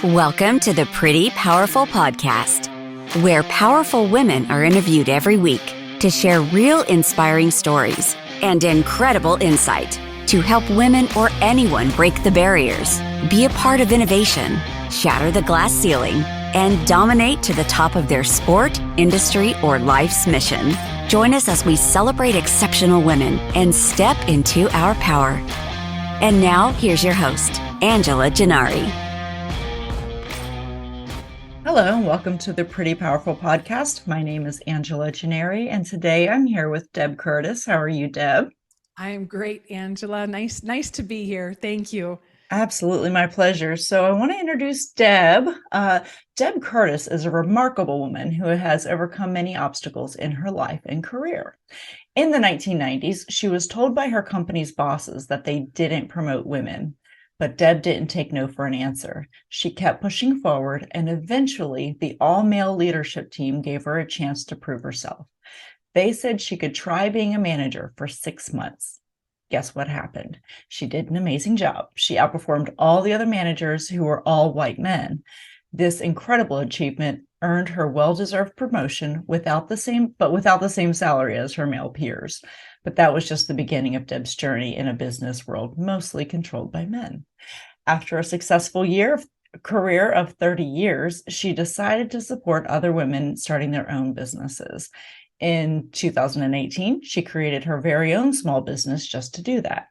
Welcome to the Pretty Powerful Podcast, where powerful women are interviewed every week to share real inspiring stories and incredible insight to help women or anyone break the barriers, be a part of innovation, shatter the glass ceiling, and dominate to the top of their sport, industry, or life's mission. Join us as we celebrate exceptional women and step into our power. And now, here's your host, Angela Gennari. Hello, and welcome to the Pretty Powerful Podcast. My name is Angela Gennari, and today I'm here with Deb Curtis. How are you, Deb? I am great, Angela. Nice to be here. Thank you. Absolutely, my pleasure. So I want to introduce Deb. Deb Curtis is a remarkable woman who has overcome many obstacles in her life and career. In the 1990s, she was told by her company's bosses that they didn't promote women. But Deb didn't take no for an answer. She kept pushing forward, and eventually the all-male leadership team gave her a chance to prove herself. They said she could try being a manager for 6 months. Guess what happened? She did an amazing job. She outperformed all the other managers who were all white men. This incredible achievement earned her well-deserved promotion without the same salary as her male peers. But that was just the beginning of Deb's journey in a business world mostly controlled by men. After a successful career of 30 years, she decided to support other women starting their own businesses. In 2018, she created her very own small business just to do that.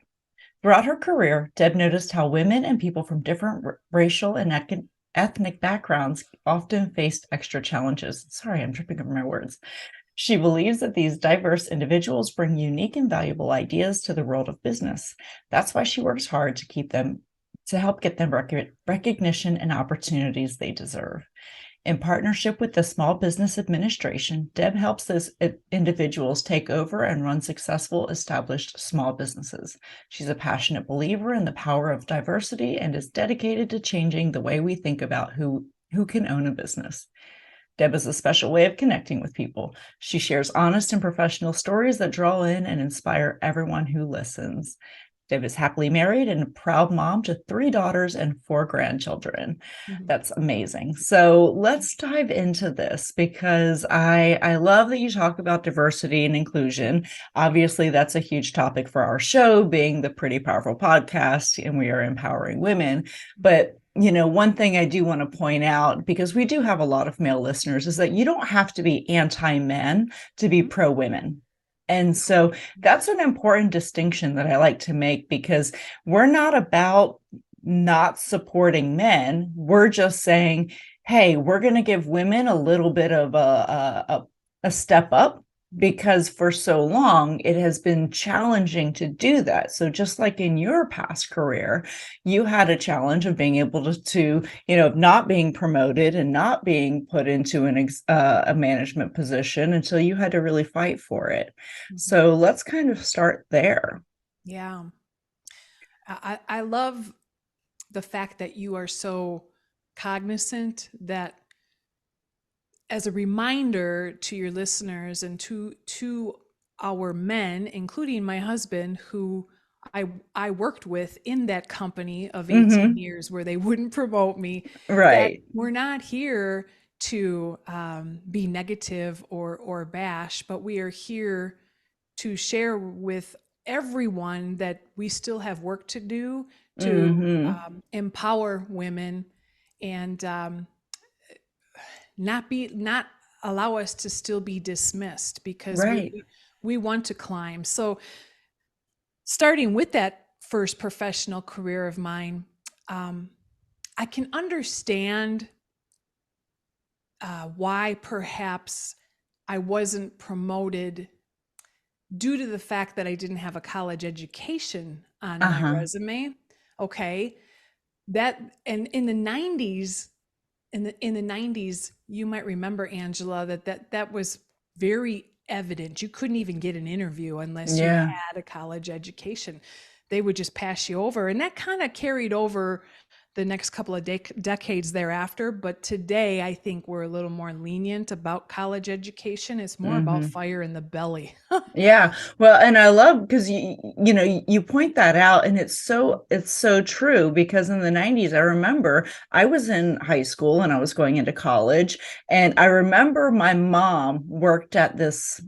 Throughout her career, Deb noticed how women and people from different racial and ethnic backgrounds often faced extra challenges. Sorry, I'm tripping over my words. She believes that these diverse individuals bring unique and valuable ideas to the world of business. That's why she works hard to help get them recognition and opportunities they deserve. In partnership with the Small Business Administration, Deb helps those individuals take over and run successful established small businesses. She's a passionate believer in the power of diversity and is dedicated to changing the way we think about who can own a business. Deb is a special way of connecting with people. She shares honest and professional stories that draw in and inspire everyone who listens. Deb is happily married and a proud mom to 3 daughters and 4 grandchildren. Mm-hmm. That's amazing. So let's dive into this because I love that you talk about diversity and inclusion. Obviously, that's a huge topic for our show, being the Pretty Powerful Podcast, and we are empowering women. But one thing I do want to point out, because we do have a lot of male listeners, is that you don't have to be anti-men to be pro-women. And so that's an important distinction that I like to make, because we're not about not supporting men. We're just saying, hey, we're going to give women a little bit of a step up, because for so long it has been challenging to do that. So just like in your past career, you had a challenge of being able to not being promoted and not being put into a management position until you had to really fight for it. Mm-hmm. So let's kind of start there. Yeah. I love the fact that you are so cognizant that, as a reminder to your listeners and to our men, including my husband, who I worked with in that company of 18 mm-hmm. years where they wouldn't promote me. Right. We're not here to be negative or bash, but we are here to share with everyone that we still have work to do to mm-hmm. Empower women and not allow us to still be dismissed, because right. we want to climb. So starting with that first professional career of mine, I can understand why perhaps I wasn't promoted due to the fact that I didn't have a college education on my resume. Okay. And in the 90s, in the 90s, you might remember, Angela, that was very evident. You couldn't even get an interview unless you had a college education. They would just pass you over. And that kind of carried over the next couple of decades thereafter. But today, I think we're a little more lenient about college education. It's more about fire in the belly. Yeah. Well, and I love because you point that out, and it's so true, because in the 90s, I remember I was in high school and I was going into college, and I remember my mom worked at this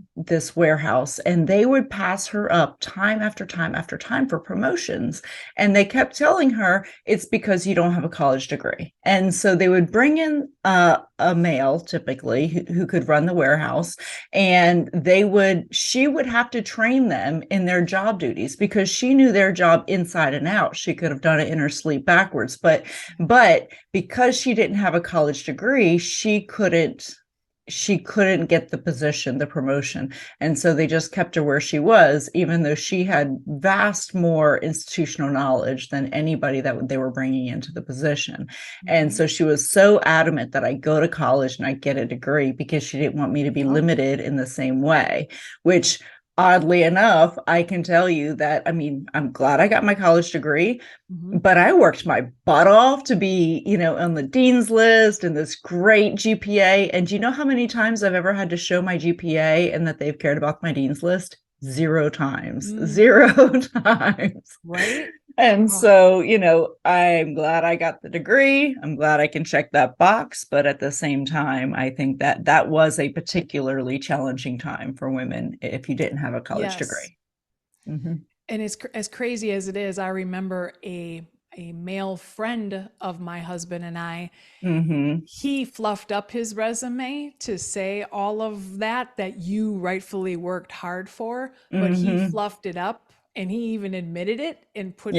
warehouse, and they would pass her up time after time after time for promotions, and they kept telling her it's because you don't have a college degree. And so they would bring in a male, typically, who could run the warehouse, and she would have to train them in their job duties, because she knew their job inside and out. She could have done it in her sleep backwards, but because she didn't have a college degree, she couldn't get the promotion. And so they just kept her where she was, even though she had vast more institutional knowledge than anybody that they were bringing into the position. And so she was so adamant that I go to college and I get a degree, because she didn't want me to be limited in the same way, which, oddly enough, I can tell you that, I mean, I'm glad I got my college degree, but I worked my butt off to be, on the dean's list and this great GPA. And do you know how many times I've ever had to show my GPA and that they've cared about my dean's list? 0 times. 0 times. Right. And so, I'm glad I got the degree. I'm glad I can check that box. But at the same time, I think that was a particularly challenging time for women if you didn't have a college degree. And it's as crazy as it is. I remember a male friend of my husband and I, he fluffed up his resume to say all of that you rightfully worked hard for, but he fluffed it up. And he even admitted it and put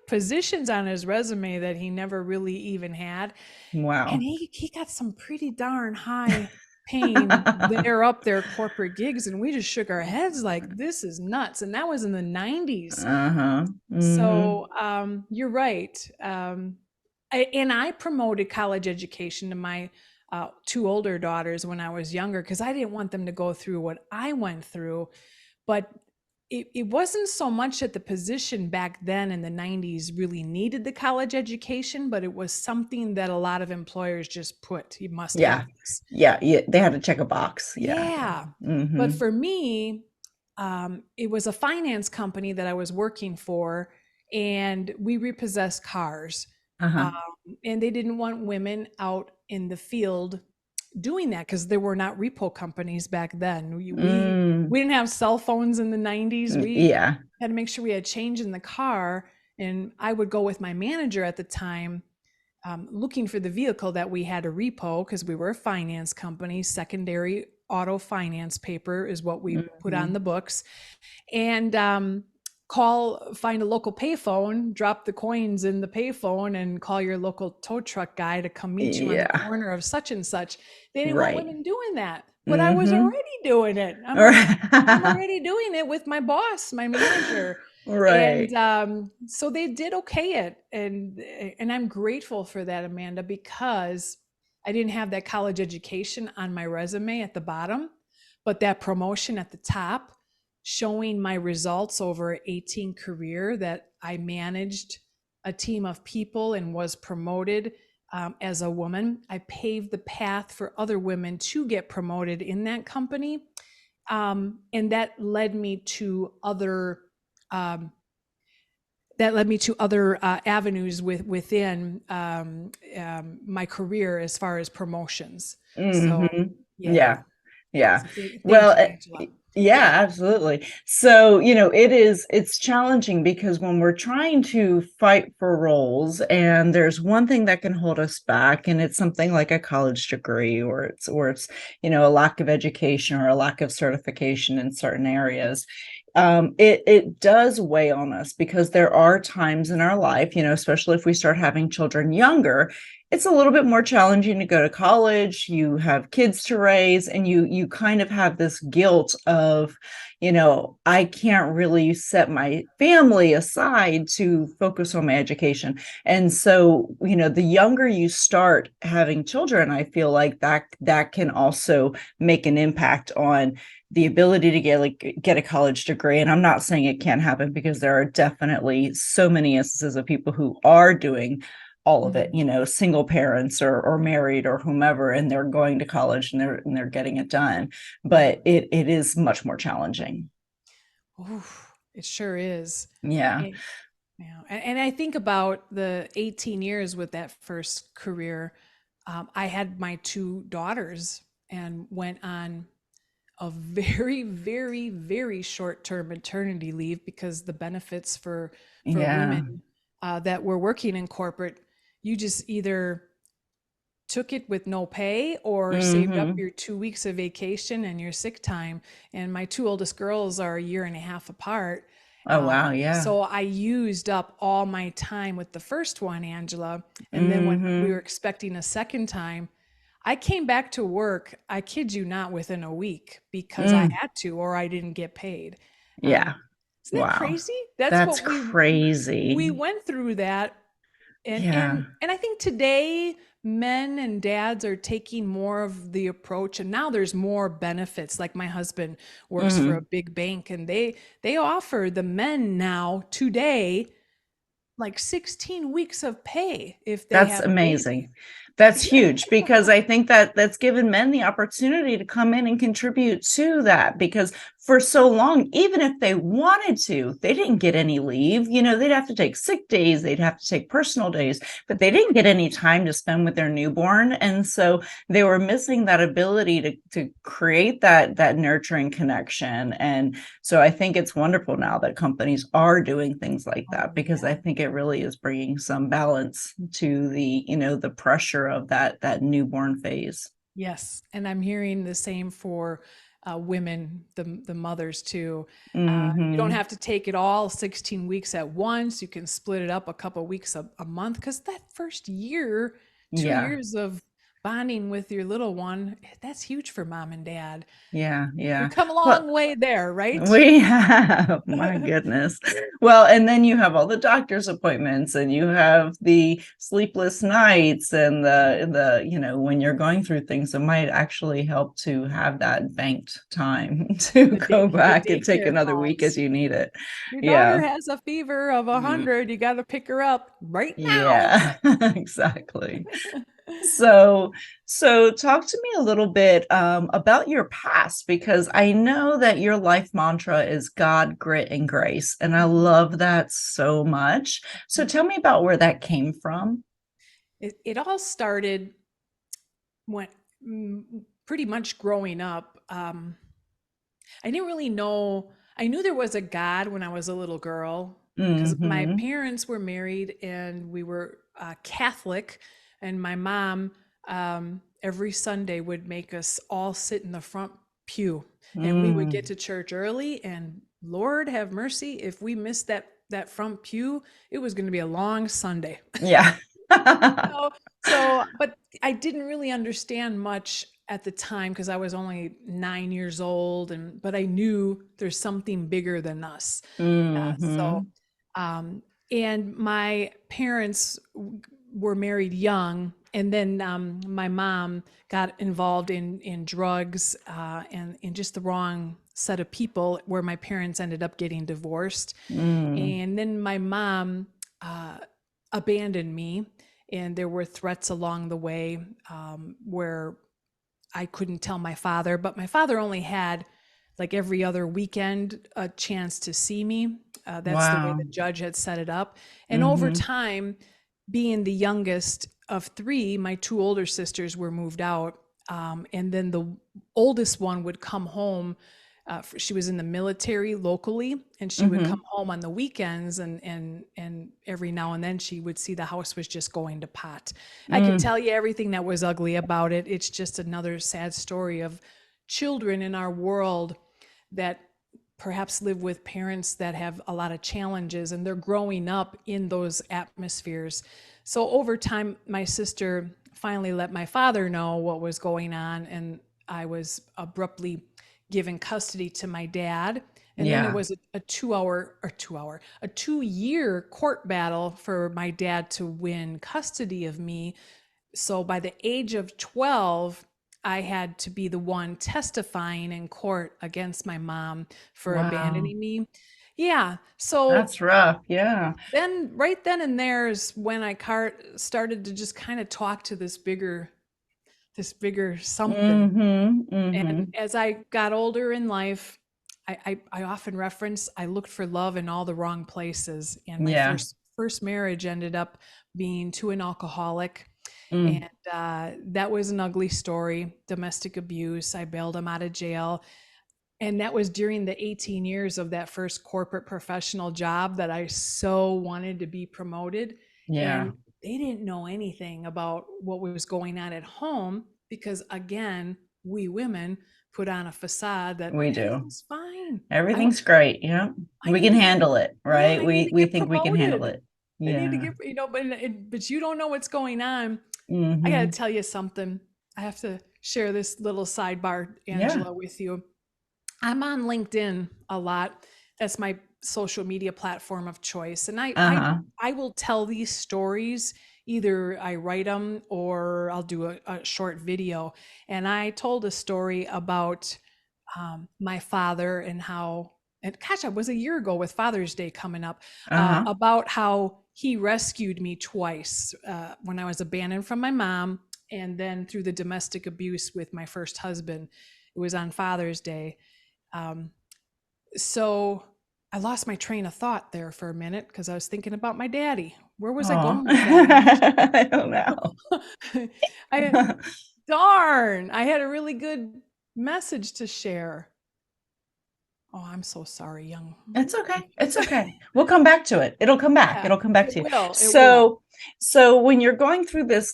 positions on his resume that he never really even had. Wow. And he got some pretty darn high paying there up their corporate gigs. And we just shook our heads like, this is nuts. And that was in the 90s. So you're right. I promoted college education to my 2 older daughters when I was younger, because I didn't want them to go through what I went through. But it wasn't so much that the position back then in the 90s really needed the college education, but it was something that a lot of employers just put, you must have this. Yeah, they had to check a box. But for me, it was a finance company that I was working for, and we repossessed cars. And they didn't want women out in the field doing that, because there were not repo companies back then. We didn't have cell phones in the 90s. We had to make sure we had change in the car. And I would go with my manager at the time, looking for the vehicle that we had to repo, because we were a finance company. Secondary auto finance paper is what we put on the books. And find a local payphone, drop the coins in the payphone, and call your local tow truck guy to come meet you on the corner of such and such. They didn't want women doing that, but I was already doing it. I'm already doing it with my boss, my manager. And so they did okay it. And I'm grateful for that, Amanda, because I didn't have that college education on my resume at the bottom, but that promotion at the top, showing my results over an 18 career that I managed a team of people and was promoted as a woman. I paved the path for other women to get promoted in that company. And that led me to other avenues within my career as far as promotions. So, Well, yeah, absolutely. So, it's challenging, because when we're trying to fight for roles, and there's one thing that can hold us back, and it's something like a college degree, or it's a lack of education or a lack of certification in certain areas. It does weigh on us, because there are times in our life, especially if we start having children younger, it's a little bit more challenging to go to college. You have kids to raise, and you kind of have this guilt of, I can't really set my family aside to focus on my education. And so, the younger you start having children, I feel like that can also make an impact on the ability to get a college degree. And I'm not saying it can't happen, because there are definitely so many instances of people who are doing all of it, Mhm. single parents or married or whomever, and they're going to college and they're getting it done. But it is much more challenging. Oof, it sure is. Yeah. And, and I think about the 18 years with that first career. I had my two daughters and went on a very, very, very short-term maternity leave because the benefits for women Yeah. that were working in corporate, you just either took it with no pay or saved up Hmm. your 2 weeks of vacation and your sick time. And my two oldest girls are a year and a half apart. Oh, wow. Yeah. So I used up all my time with the first one, Angela. And then when we were Hmm. expecting a second time, I came back to work, I kid you not, within a week because I Mm. had to, or I didn't get paid. Um, Yeah. isn't that Wow. crazy? That's That's what we crazy. went through that. And Yeah. and and I think today men and dads are taking more of the approach, and now there's more benefits. Like my husband works for a Hmm. big bank, and they offer the men now today like 16 weeks of pay if they That's have a baby. amazing. That's Yeah. huge because I think that that's given men the opportunity to come in and contribute to that, because for so long, even if they wanted to, they didn't get any leave. They'd have to take sick days, they'd have to take personal days, but they didn't get any time to spend with their newborn. And so they were missing that ability to create that nurturing connection. And so I think it's wonderful now that companies are doing things like that, Oh because I yeah. think it really is bringing some balance to the pressure of that newborn phase. Yes, and I'm hearing the same for women, the mothers too. You don't Hmm. have to take it all 16 weeks at once. You can split it up a couple weeks a month because that first year, two Yeah. years of bonding with your little one, that's huge for mom and dad. Yeah. We've Yeah. come a Well, long way there, right? we have, my goodness. Well, and then you have all the doctor's appointments, and you have the sleepless nights, and when you're going through things, it might actually help to have that banked time to go The back and take daycare another week as calls. you need it. Your daughter Yeah. has a fever of Mm, 100. You got to pick her up right now. yeah, exactly. So, so talk to me a little bit about your past, because I know that your life mantra is God, grit, and grace, and I love that so much. So tell me about where that came from. It all started when pretty much growing up. I didn't really know. I knew there was a God when I was a little girl because my Hmm. parents were married and we were Catholic, and my mom every Sunday would make us all sit in the front pew, and we would get Mm. to church early. And Lord have mercy, if we missed that front pew, it was going to be a long Sunday. Yeah. But I didn't really understand much at the time because I was only 9 years old, but I knew there's something bigger than us. So, Hmm. um, and my parents were married young, and then my mom got involved in drugs and in just the wrong set of people, where my parents ended up getting divorced. Mm. And then my mom uh, abandoned me, and there were threats along the way where I couldn't tell my father, but my father only had like every other weekend a chance to see me. That's the way the Wow. judge had set it up. And over Hmm. time, being the youngest of three, my two older sisters were moved out. And then the oldest one would come home. She was in the military locally, and she would come Hmm. home on the weekends, and every now and then she would see the house was just going to pot. I could Mm. tell you everything that was ugly about it. It's just another sad story of children in our world that perhaps live with parents that have a lot of challenges, and they're growing up in those atmospheres. So over time, my sister finally let my father know what was going on, and I was abruptly given custody to my dad. And then there Yeah. was a 2 year court battle for my dad to win custody of me. So by the age of 12, I had to be the one testifying in court against my mom for Wow. abandoning me. Yeah. So That's rough. Yeah. then, right then and there is when I started to just kind of talk to this bigger something. Mm-hmm. And Mm-hmm. as I got older in life, I often reference I looked for love in all the wrong places. And my Yeah. first marriage ended up being to an alcoholic. Mm. And that was an ugly story, domestic abuse. I bailed him out of jail. And that was during the 18 years of that first corporate professional job that I so wanted to be promoted. Yeah. And they didn't know anything about what was going on at home because, again, we women put on a facade that We do. everything's fine. Everything's great. Yeah. I We need can to get, handle it, yeah, right? I need to We get think we can handle promoted. it. I need to Yeah. get, but you don't know what's going on. I got to Mm-hmm. tell you something. I have to share this little sidebar, Yeah. Angela, with you. I'm on LinkedIn a lot. That's my social media platform of choice. And Uh-huh. I will tell these stories. Either I write them or I'll do a short video. And I told a story about my father and how, and gosh, it was a year ago with Father's Day coming up, Uh-huh. about how he rescued me twice when I was abandoned from my mom and then through the domestic abuse with my first husband. It was on Father's Day. Um, so I lost my train of thought there for a minute because I was thinking about my daddy. Where was I Oh. going with that, I don't know. Angela? I darn, I had a really good message to share. Oh, I'm so sorry, young. It's okay. It's okay. We'll come back to it. It'll come back. Yeah, It'll come back it to you. will. It will. So when you're going through this,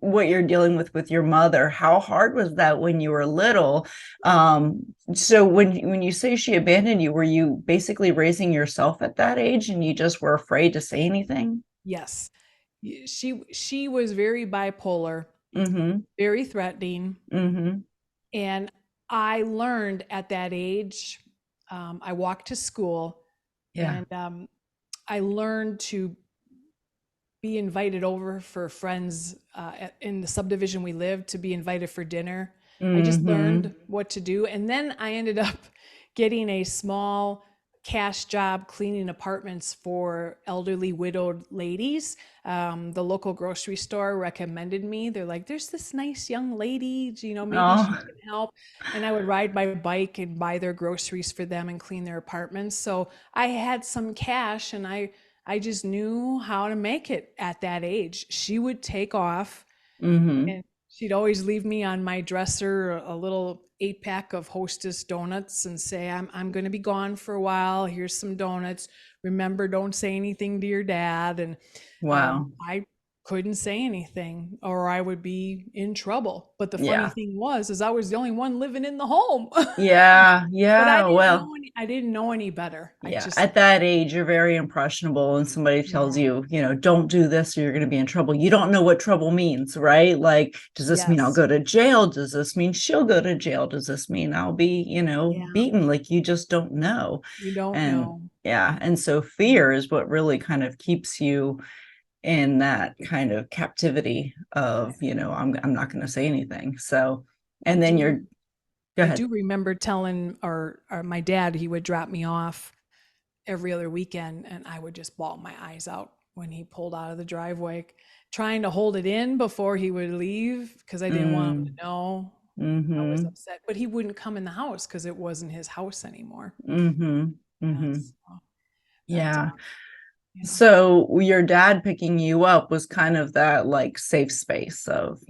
what you're dealing with your mother, how hard was that when you were little? So when you say she abandoned you, were you basically raising yourself at that age and you just were afraid to say anything? Yes. She was very bipolar, Mm-hmm. very threatening, Mm-hmm. and I learned at that age. I walked to school, Yeah. and I learned to be invited over for friends in the subdivision we lived to be invited for dinner. I just Mm-hmm. learned what to do. And then I ended up getting a small cash job cleaning apartments for elderly widowed ladies. The local grocery store recommended me. They're like, there's this nice young lady, maybe she Oh, can help. And I would ride my bike and buy their groceries for them and clean their apartments. So I had some cash and I just knew how to make it at that age. She would take off mm-hmm. and she'd always leave me on my dresser a little 8-pack of Hostess donuts and say, I'm going to be gone for a while. Here's some donuts. Remember, don't say anything to your dad. And Wow. I couldn't say anything or I would be in trouble. But the funny Yeah. thing is I was the only one living in the home. Yeah. But Yeah. Well, I didn't know any better. I yeah, just, at that age, you're very impressionable, and somebody tells yeah, you, don't do this or you're going to be in trouble. You don't know what trouble means, right? Like, does this mean I'll yes, go to jail? Does this mean she'll go to jail? Does this mean I'll be, yeah, beaten? Like, you just don't know. you don't And know. yeah, and so fear is what really kind of keeps you in that kind of captivity of, I'm not going to say anything. So, I and then do go I ahead. do remember telling or my dad he would drop me off every other weekend and I would just bawl my eyes out when he pulled out of the driveway, trying to hold it in before he would leave because I didn't want him Mm, to know I was mm-hmm, upset. But he wouldn't come in the house because it wasn't his house anymore. mm-hmm, Yeah, mm-hmm. so, but Yeah. yeah, So your dad picking you up was kind of that like safe space of,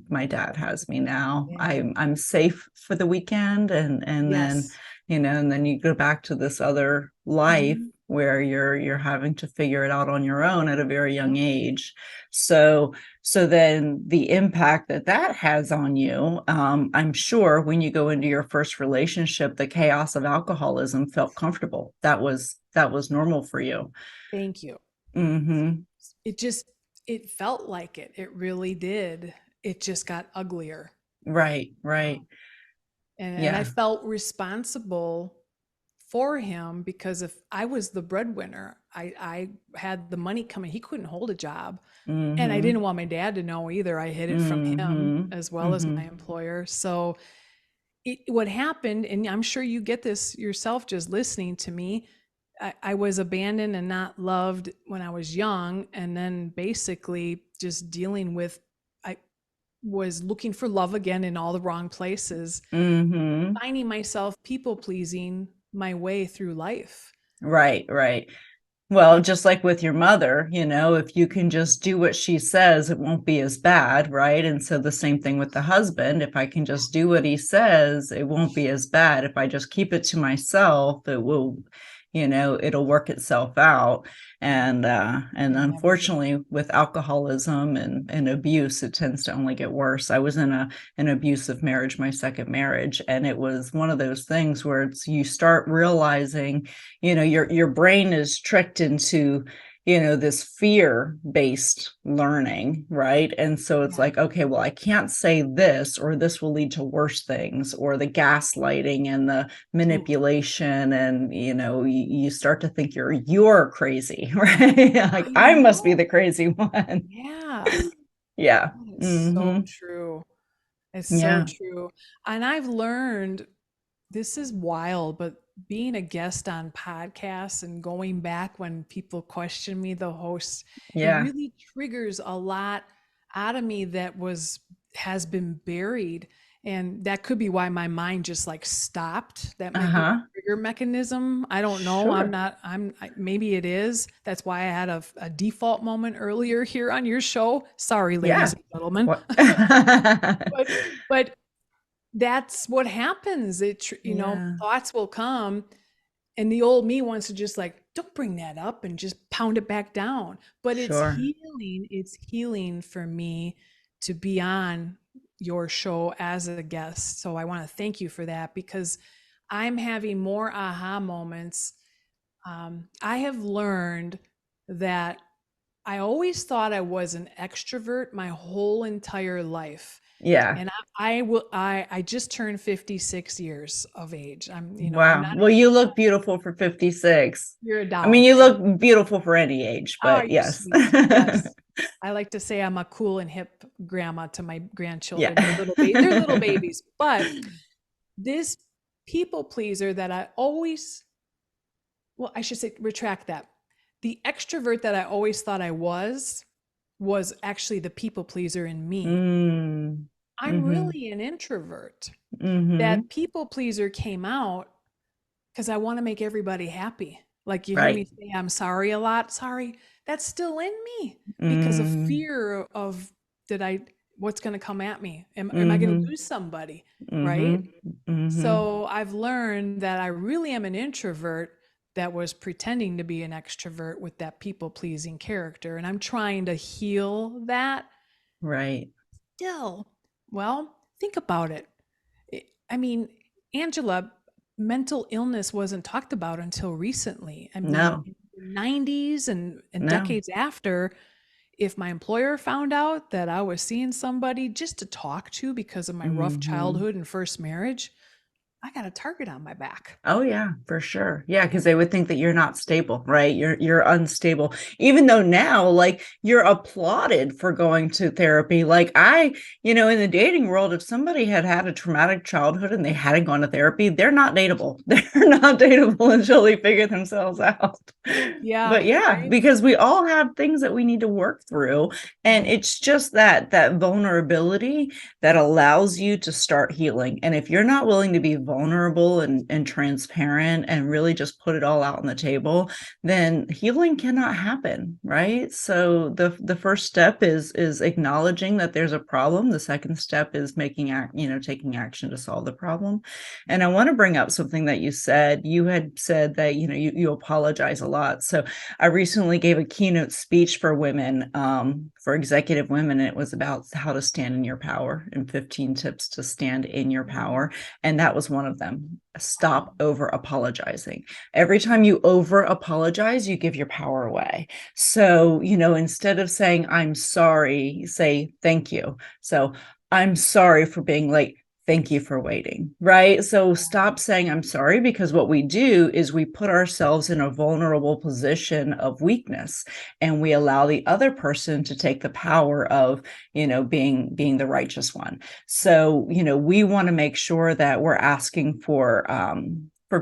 my dad has me now. yeah, I'm safe for the weekend, and then, yes, and then you go back to this other life hmm, where you're having to figure it out on your own at a very yep, young age. So then the impact that has on you, I'm sure when you go into your first relationship, the chaos of alcoholism felt comfortable. That was normal for you. thank you. Mm-hmm. It just it felt like it. It really did. It just got uglier. Right, right. And I Yeah. felt responsible for him because if I was the breadwinner, I had the money coming. He couldn't hold a job. And I Mm-hmm. didn't want my dad to know either. I hid it from him Mm-hmm. as well as Mm-hmm. my employer. So what happened, and I'm sure you get this yourself just listening to me, I was abandoned and not loved when I was young. And then basically just dealing with, I was looking for love again in all the wrong places, finding myself people pleasing my way through life. Right, right. Well, just like with your mother, if you can just do what she says, it won't be as bad, right? And so the same thing with the husband. If I can just do what he says, it won't be as bad. If I just keep it to myself, it will, it'll work itself out. And unfortunately, with alcoholism and abuse, it tends to only get worse. I was in an abusive marriage, my second marriage, and it was one of those things where you start realizing, your brain is tricked into this fear-based learning, right? And so it's like, okay, well, I can't say this, or this will lead to worse things, or the gaslighting and the manipulation. And, you start to think you're crazy, right? Like, I must be the crazy one. Yeah. Yeah. It's so true. It's so true. And I've learned, this is wild, but being a guest on podcasts and going back when people question me, the hosts, it really triggers a lot out of me that has been buried. And that could be why my mind just like stopped. That might be a trigger mechanism. I don't know. Sure. Maybe it is. That's why I had a default moment earlier here on your show. Sorry, ladies and gentlemen. But that's what happens. Thoughts will come, and the old me wants to just like, don't bring that up, and just pound it back down. But it's healing. It's healing for me to be on your show as a guest. So I want to thank you for that, because I'm having more aha moments. I have learned that I always thought I was an extrovert my whole entire life. Yeah. And I just turned 56 years of age. Wow. Well, you look beautiful for 56. You're a doll. I mean, you look beautiful for any age, but yes. Yes. I like to say I'm a cool and hip grandma to my grandchildren. They're little babies. But this people pleaser that I should say, retract that. The extrovert that I always thought I was actually the people pleaser in me. I'm really an introvert. That people pleaser came out because I want to make everybody happy. Like, you hear me say I'm sorry a lot. Sorry, that's still in me because of fear of what's going to come at me. Am I going to lose somebody? Right? So I've learned that I really am an introvert that was pretending to be an extrovert with that people-pleasing character. And I'm trying to heal that. Right. Still, well, think about it. I mean, Angela, mental illness wasn't talked about until recently. I mean, in the 90s and decades after, if my employer found out that I was seeing somebody just to talk to because of my rough childhood and first marriage, I got a target on my back. Oh yeah, for sure. Yeah, because they would think that you're not stable, right? You're unstable. Even though now, like, you're applauded for going to therapy. Like, in the dating world, if somebody had a traumatic childhood and they hadn't gone to therapy, they're not dateable. They're not dateable until they figure themselves out. Yeah. But right? Because we all have things that we need to work through. And it's just that vulnerability that allows you to start healing. And if you're not willing to be vulnerable and transparent and really just put it all out on the table, then healing cannot happen, right? So the first step is acknowledging that there's a problem. The second step is taking action to solve the problem. And I want to bring up something that you said. You had said that you apologize a lot. So I recently gave a keynote speech for women, for executive women, and it was about how to stand in your power and 15 tips to stand in your power. And that was one of them. Stop over apologizing. Every time you over apologize, you give your power away. So, instead of saying, I'm sorry, say thank you. So I'm sorry for being late. thank you for waiting, right? So stop saying I'm sorry, because what we do is we put ourselves in a vulnerable position of weakness, and we allow the other person to take the power of, being the righteous one. So, we want to make sure that we're asking for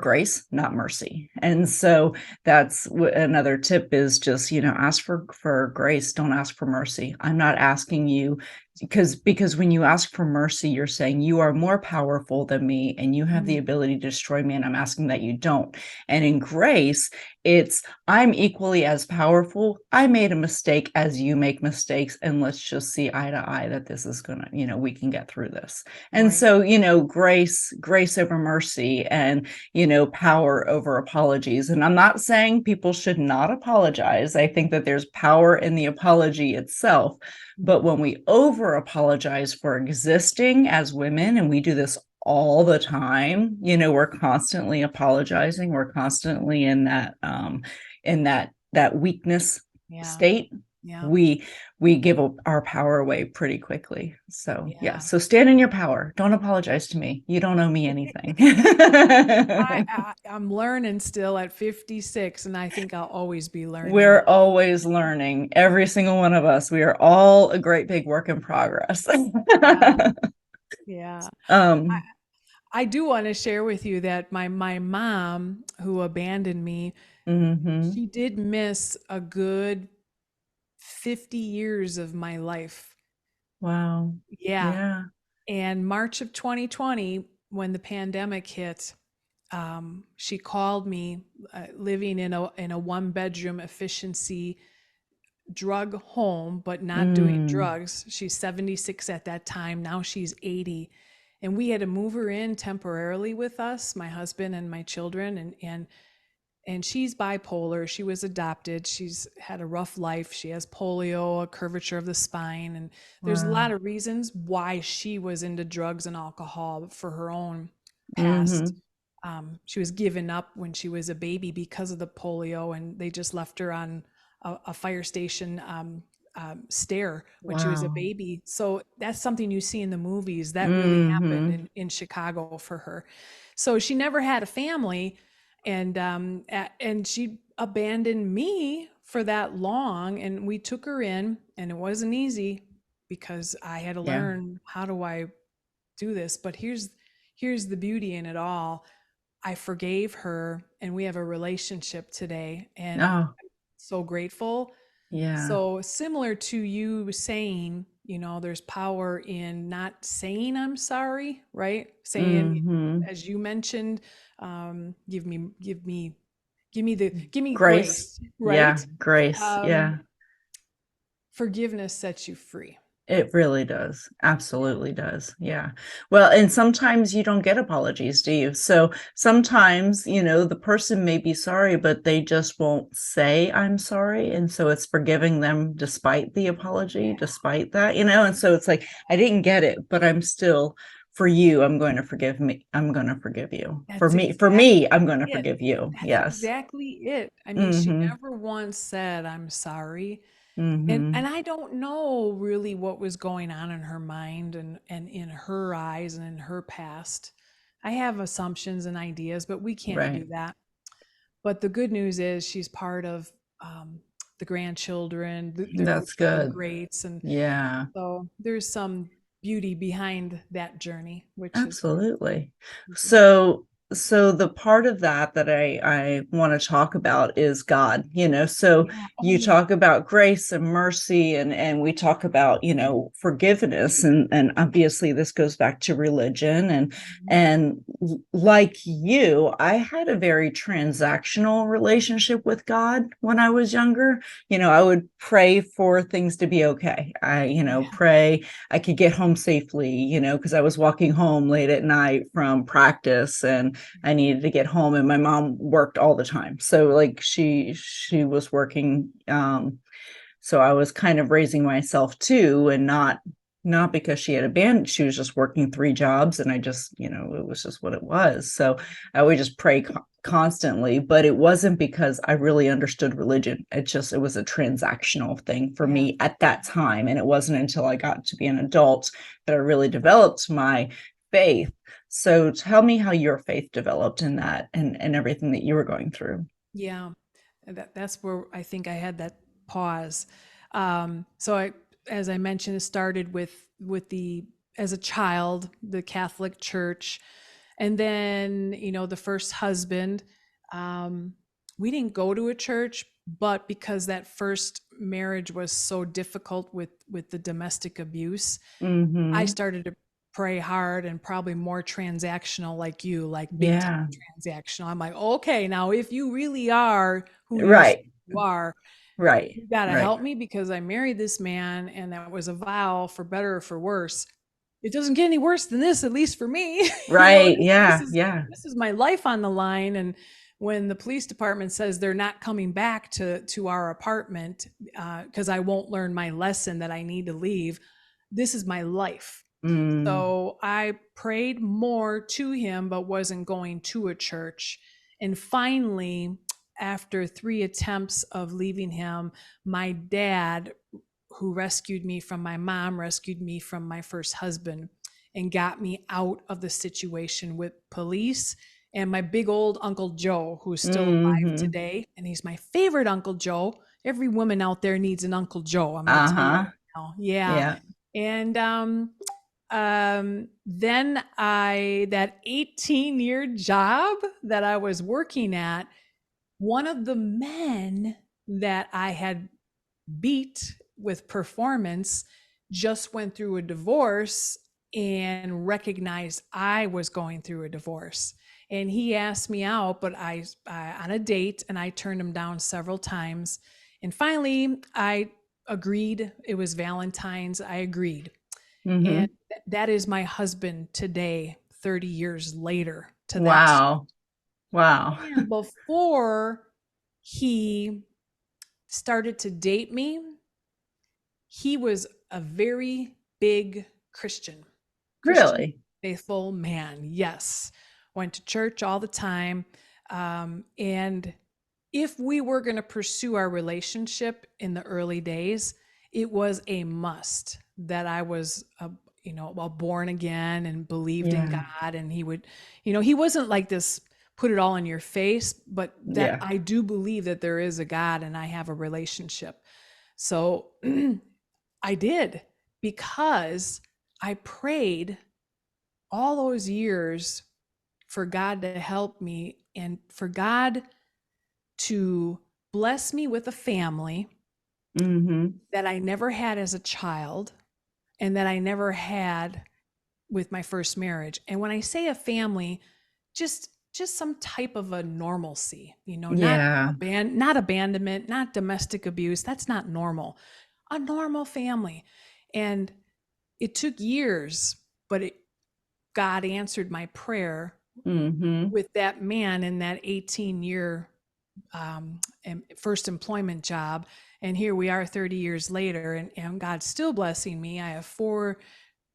grace, not mercy. And so that's another tip is just, ask for grace. Don't ask for mercy. I'm not asking you, because when you ask for mercy, you're saying you are more powerful than me and you have the ability to destroy me, and I'm asking that you don't. And in grace, it's I'm equally as powerful. I made a mistake as you make mistakes, and let's just see eye to eye that this is gonna, we can get through this. And Right. so, grace over mercy, and power over apologies. And I'm not saying people should not apologize. I think that there's power in the apology itself. But when we over apologize for existing as women, and we do this all the time, we're constantly apologizing. We're constantly in that weakness state. Yeah. We give our power away pretty quickly. So Yeah. so stand in your power. Don't apologize to me. You don't owe me anything. I'm learning still at 56, and I think I'll always be learning. We're always learning, every single one of us. We are all a great big work in progress. Yeah. Um, I do want to share with you that my mom, who abandoned me, she did miss a good 50 years of my life. Wow. Yeah. And March of 2020, when the pandemic hit, she called me, living in a one-bedroom efficiency drug home, but not doing drugs. She's 76 at that time. Now she's 80. And we had to move her in temporarily with us, my husband and my children. And she's bipolar. She was adopted. She's had a rough life. She has polio, a curvature of the spine. And there's a lot of reasons why she was into drugs and alcohol for her own past. She was given up when she was a baby because of the polio, and they just left her on a fire station stair when she was a baby. So that's something you see in the movies that really happened in Chicago for her. So she never had a family, and she abandoned me for that long, and we took her in, and it wasn't easy because I had to learn, how do I do this? But here's the beauty in it all. I forgave her, and we have a relationship today, and I'm so grateful. So similar to you saying, there's power in not saying I'm sorry, right? Saying, as you mentioned, give me grace, right? Yeah, grace. Forgiveness sets you free. It really does. Absolutely does. Yeah. Well, and sometimes you don't get apologies, do you? So sometimes, the person may be sorry, but they just won't say I'm sorry. And so it's forgiving them despite the apology, despite that, and so it's like, I didn't get it, but I'm still, for you, I'm going to forgive me. I'm going to forgive you. For me, I'm going to forgive you. That's exactly it. I mean, she never once said I'm sorry. And I don't know really what was going on in her mind and in her eyes and in her past. I have assumptions and ideas, but we can't do that. But the good news is she's part of the grandchildren, That's good. the greats, and so there's some beauty behind that journey, which absolutely is so the part of that I want to talk about is God, so you talk about grace and mercy, and we talk about, forgiveness, and obviously this goes back to religion, and like you, I had a very transactional relationship with God when I was younger. I would pray for things to be okay. I pray I could get home safely, because I was walking home late at night from practice, and I needed to get home, and my mom worked all the time. So like she was working. So I was kind of raising myself too, and not because she had abandoned, she was just working 3 jobs, and I just, it was just what it was. So I would just pray constantly, but it wasn't because I really understood religion. It was a transactional thing for me at that time. And it wasn't until I got to be an adult that I really developed my faith. So tell me how your faith developed in that and everything that you were going through. Yeah, that's where I think I had that pause. So as I mentioned, it started with the as a child, the Catholic Church, and then the first husband. We didn't go to a church, but because that first marriage was so difficult with the domestic abuse, I Mm-hmm. started to pray hard and probably more transactional, like you, like big time Yeah. transactional. I'm like, okay, now if you really are who Right. you are, Right. you got to Right. help me because I married this man and that was a vow for better or for worse. It doesn't get any worse than this, at least for me. Right. This Yeah. is Yeah. this is my life on the line. And when the police department says they're not coming back to our apartment because I won't learn my lesson that I need to leave, this is my life. Mm. So I prayed more to him, but wasn't going to a church. And finally, after 3 attempts of leaving him, my dad, who rescued me from my mom, rescued me from my first husband, and got me out of the situation with police. And my big old Uncle Joe, who's still alive Mm-hmm. today. And he's my favorite Uncle Joe. Every woman out there needs an Uncle Joe. I'm going to tell you Uh-huh. right now. Yeah. Yeah. And then that 18-year job that I was working at, one of the men that I had beat with performance just went through a divorce and recognized I was going through a divorce. And he asked me out, but I on a date, and I turned him down several times. And finally, I agreed. It was Valentine's. I agreed. Mm-hmm. And that is my husband today, 30 years later to that. Wow. Wow. And before he started to date me, he was a very big Christian, Really? faithful man. Yes. Went to church all the time. And if we were going to pursue our relationship in the early days, it was a must that I was born again and believed in Yeah. God. And he would, he wasn't like this, put it all in your face, but that Yeah. I do believe that there is a God and I have a relationship. So I did, because I prayed all those years for God to help me and for God to bless me with a family Mm-hmm. that I never had as a child and that I never had with my first marriage. And when I say a family, just some type of a normalcy, Yeah. not abandonment, not domestic abuse. That's not normal. A normal family. And it took years, but God answered my prayer Mm-hmm. with that man in that 18-year first employment job. And here we are 30 years later, and God's still blessing me. I have 4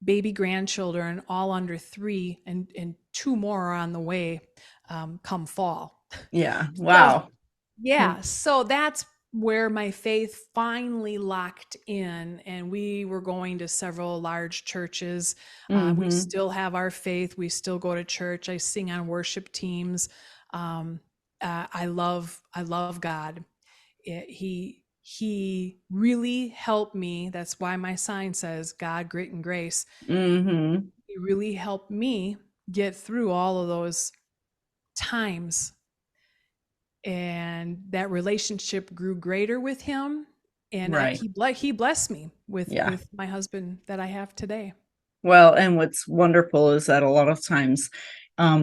baby grandchildren, all under 3, and 2 more are on the way come fall. Yeah. So Wow. yeah, so that's where my faith finally locked in, and we were going to several large churches. We Mm-hmm. still have our faith. We still go to church. I sing on worship teams. I love God. He really helped me. That's why my sign says God, grit, and grace. Mm-hmm. He really helped me get through all of those times, and that relationship grew greater with him. And Right. he blessed me Yeah. with my husband that I have today. Well, and what's wonderful is that a lot of times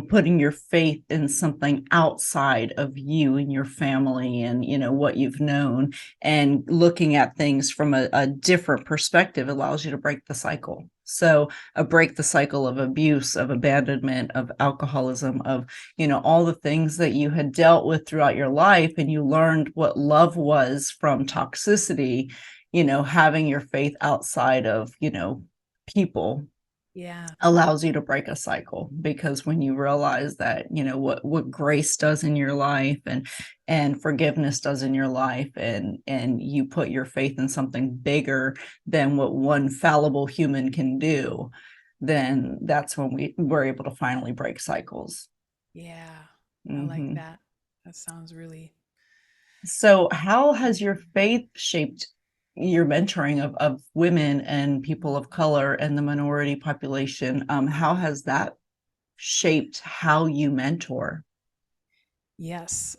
putting your faith in something outside of you and your family and, what you've known, and looking at things from a different perspective allows you to break the cycle. So break the cycle of abuse, of abandonment, of alcoholism, of, all the things that you had dealt with throughout your life, and you learned what love was from toxicity, having your faith outside of, people Yeah. allows you to break a cycle, because when you realize that what grace does in your life and forgiveness does in your life, and you put your faith in something bigger than what one fallible human can do, then that's when we're able to finally break cycles. Yeah, I like Hmm. that. That sounds really. So how has your faith shaped your mentoring of women and people of color and the minority population? How has that shaped how you mentor? Yes.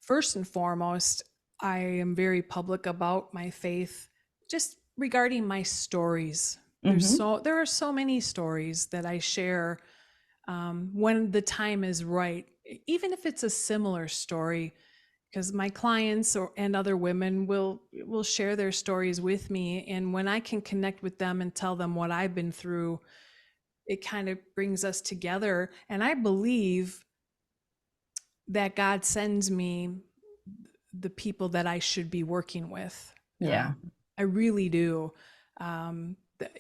First and foremost, I am very public about my faith, just regarding my stories. Hmm. There are so many stories that I share when the time is right, even if it's a similar story, because my clients and other women will share their stories with me, and when I can connect with them and tell them what I've been through, it kind of brings us together. And I believe that God sends me the people that I should be working with. Yeah. I really do.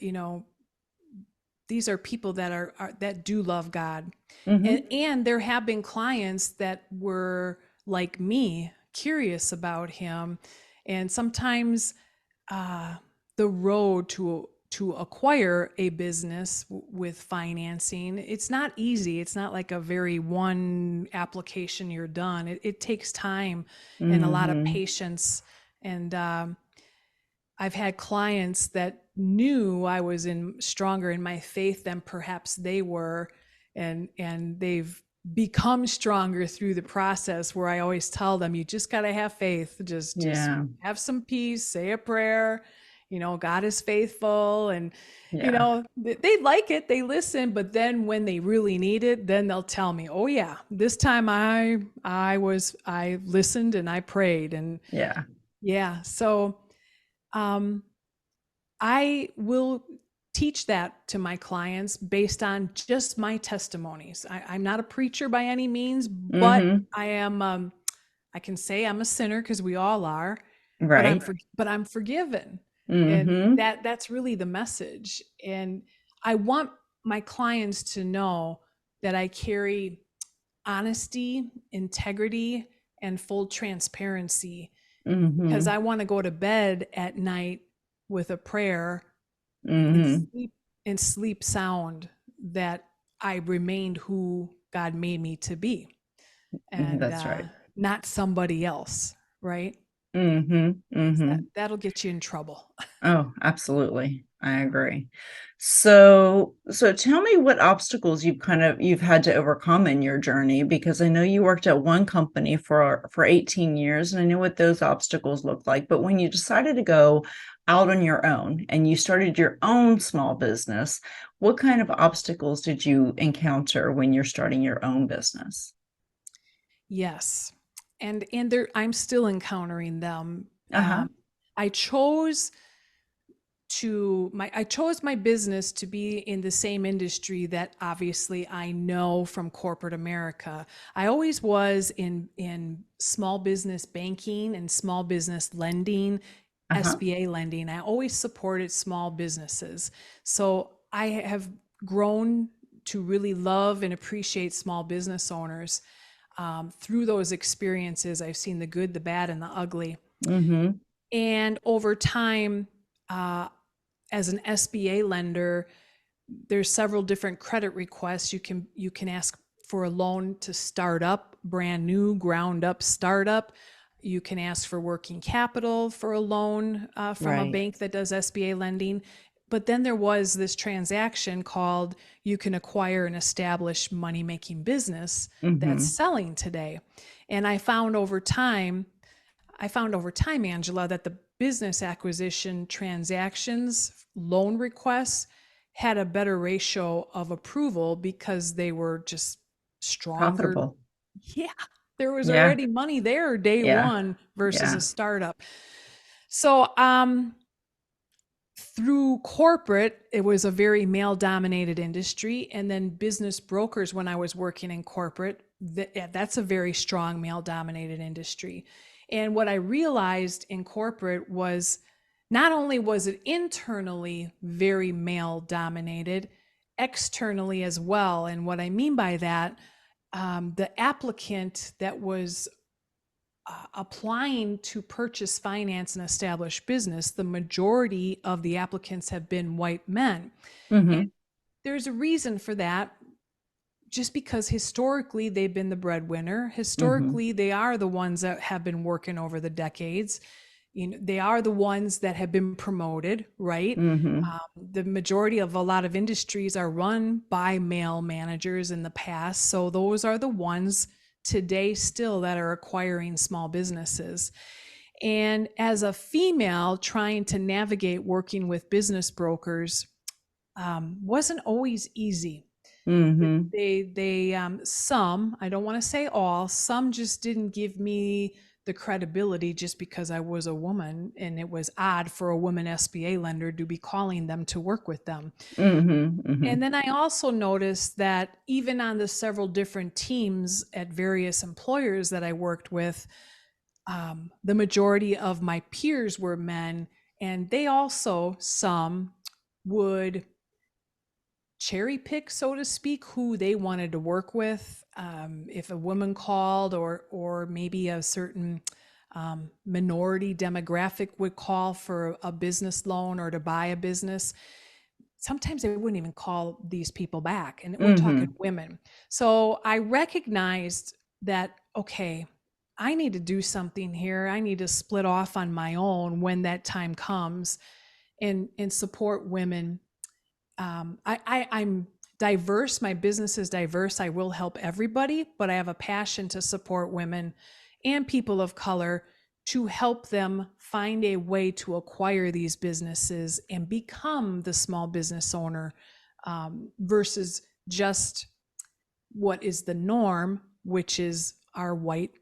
You know, these are people that that do love God, Hmm. and there have been clients that were like me, curious about Him, and sometimes uh, the road to acquire a business with financing, it's not easy. It's not like a very one application you're done. It takes time and a lot of Hmm. patience. And I've had clients that knew I was stronger in my faith than perhaps they were, and they've become stronger through the process, where I always tell them, you just got to have faith. Just Yeah. have some peace, say a prayer. God is faithful, and Yeah. they like it, they listen, but then when they really need it, then they'll tell me, oh yeah, this time I listened and I prayed. And Yeah. yeah, so um, I will teach that to my clients based on just my testimonies. I'm not a preacher by any means, but Hmm. I am. I can say I'm a sinner, because we all are, but Right. but I'm forgiven, and Hmm. that's really the message. And I want my clients to know that I carry honesty, integrity, and full transparency, because Hmm. I want to go to bed at night with a prayer and Hmm. sleep sound, that I remained who God made me to be, and That's right. not somebody else, right? Hmm. Hmm. That'll get you in trouble. Oh, absolutely. I agree. So tell me what obstacles you've had to overcome in your journey, because I know you worked at one company for 18 years, and I know what those obstacles look like. But when you decided to go out on your own and you started your own small business, what kind of obstacles did you encounter when you're starting your own business? Yes, and there, I'm still encountering them. Uh-huh. I chose I chose my business to be in the same industry that obviously I know from corporate America. I always was in small business banking and small business lending, Uh-huh. SBA lending. I always supported small businesses. So I have grown to really love and appreciate small business owners. Through those experiences, I've seen the good, the bad, and the ugly. Mm-hmm. And over time, uh, as an SBA lender, there's several different credit requests. You can ask for a loan to start up, brand new, ground up startup. You can ask for working capital for a loan from a Right. bank that does SBA lending. But then there was this transaction called, you can acquire an established money making business that's Mm-hmm. selling today. And I found over time, Angela, that the business acquisition transactions, loan requests, had a better ratio of approval because they were just stronger. Profitable. Yeah, there was Yeah. already money there day Yeah. one versus Yeah. a startup. So, through corporate, it was a very male dominated industry. And then business brokers, when I was working in corporate, that's a very strong male dominated industry. And what I realized in corporate was, not only was it internally very male dominated, externally as well. And what I mean by that, the applicant that was applying to purchase, finance, and establish business, the majority of the applicants have been white men. And Mm-hmm. there's a reason for that, just because historically they've been the breadwinner. Mm-hmm. Historically, they are the ones that have been working over the decades. You know, they are the ones that have been promoted, right? Mm-hmm. The majority of a lot of industries are run by male managers in the past. So those are the ones today still that are acquiring small businesses. And as a female trying to navigate working with business brokers, wasn't always easy. Mm-hmm. Some, I don't want to say all, some just didn't give me the credibility just because I was a woman, and it was odd for a woman SBA lender to be calling them to work with them. Mm-hmm. Mm-hmm. And then I also noticed that even on the several different teams at various employers that I worked with, the majority of my peers were men, and they also, some would cherry pick, so to speak, who they wanted to work with. If a woman called, or maybe a certain minority demographic would call for a business loan or to buy a business, sometimes they wouldn't even call these people back. And we're talking Mm-hmm. women. So I recognized that, okay, I need to do something here. I need to split off on my own when that time comes, and support women. I'm diverse. My business is diverse. I will help everybody, but I have a passion to support women and people of color, to help them find a way to acquire these businesses and become the small business owner, versus just what is the norm, which is our white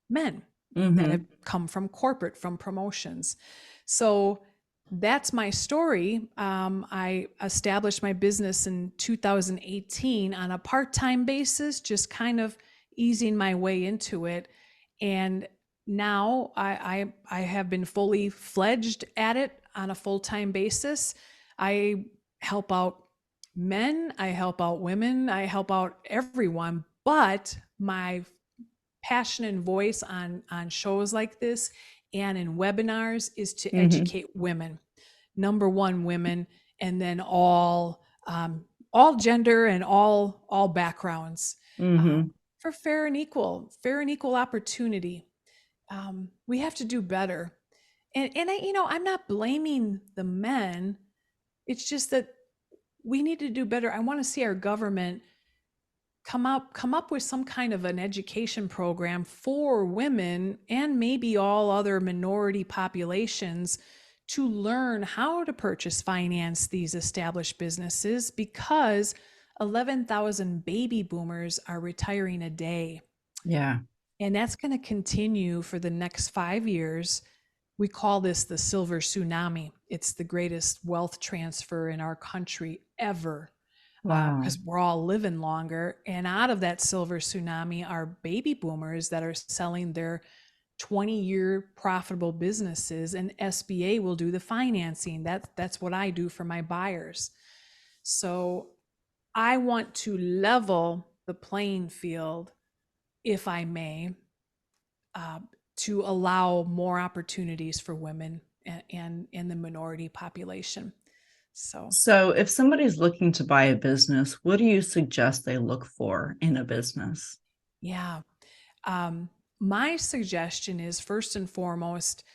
men that have Mm-hmm. come from corporate, from promotions. So that's my story. I established my business in 2018 on a part-time basis, just kind of easing my way into it. And now I have been fully fledged at it on a full-time basis. I help out men, I help out women, I help out everyone. But my passion and voice on shows like this and in webinars is to Mm-hmm. educate women. Number one, women, and then all gender and all backgrounds, Mm-hmm. for fair and equal opportunity. We have to do better. And I'm not blaming the men. It's just that we need to do better. I want to see our government come up with some kind of an education program for women and maybe all other minority populations, to learn how to purchase, finance these established businesses, because 11,000 baby boomers are retiring a day. Yeah. And that's going to continue for the next 5 years. We call this the silver tsunami. It's the greatest wealth transfer in our country ever, Wow. because we're all living longer. And out of that silver tsunami are baby boomers that are selling their 20-year profitable businesses, and SBA will do the financing. That's what I do for my buyers. So I want to level the playing field, if I may, uh, to allow more opportunities for women and the minority population. So if somebody's looking to buy a business, what do you suggest they look for in a business? Yeah. My suggestion is, first and foremost,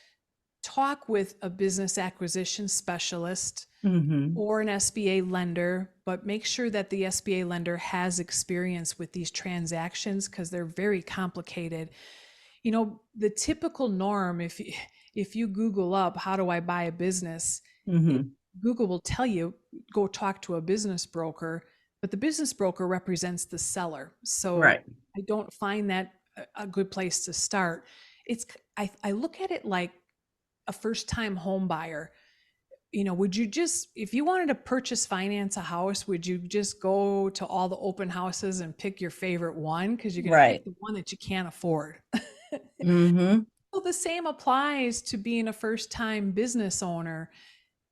talk with a business acquisition specialist Mm-hmm. or an SBA lender, but make sure that the SBA lender has experience with these transactions, because they're very complicated. The typical norm, if you Google up how do I buy a business, it, Mm-hmm. Google will tell you, go talk to a business broker, but the business broker represents the seller. So Right. I don't find that a good place to start. I look at it like a first-time home buyer. Would you just, if you wanted to purchase, finance a house, would you just go to all the open houses and pick your favorite one? Because you're going to Right. pick the one that you can't afford. Mm-hmm. Well, the same applies to being a first-time business owner.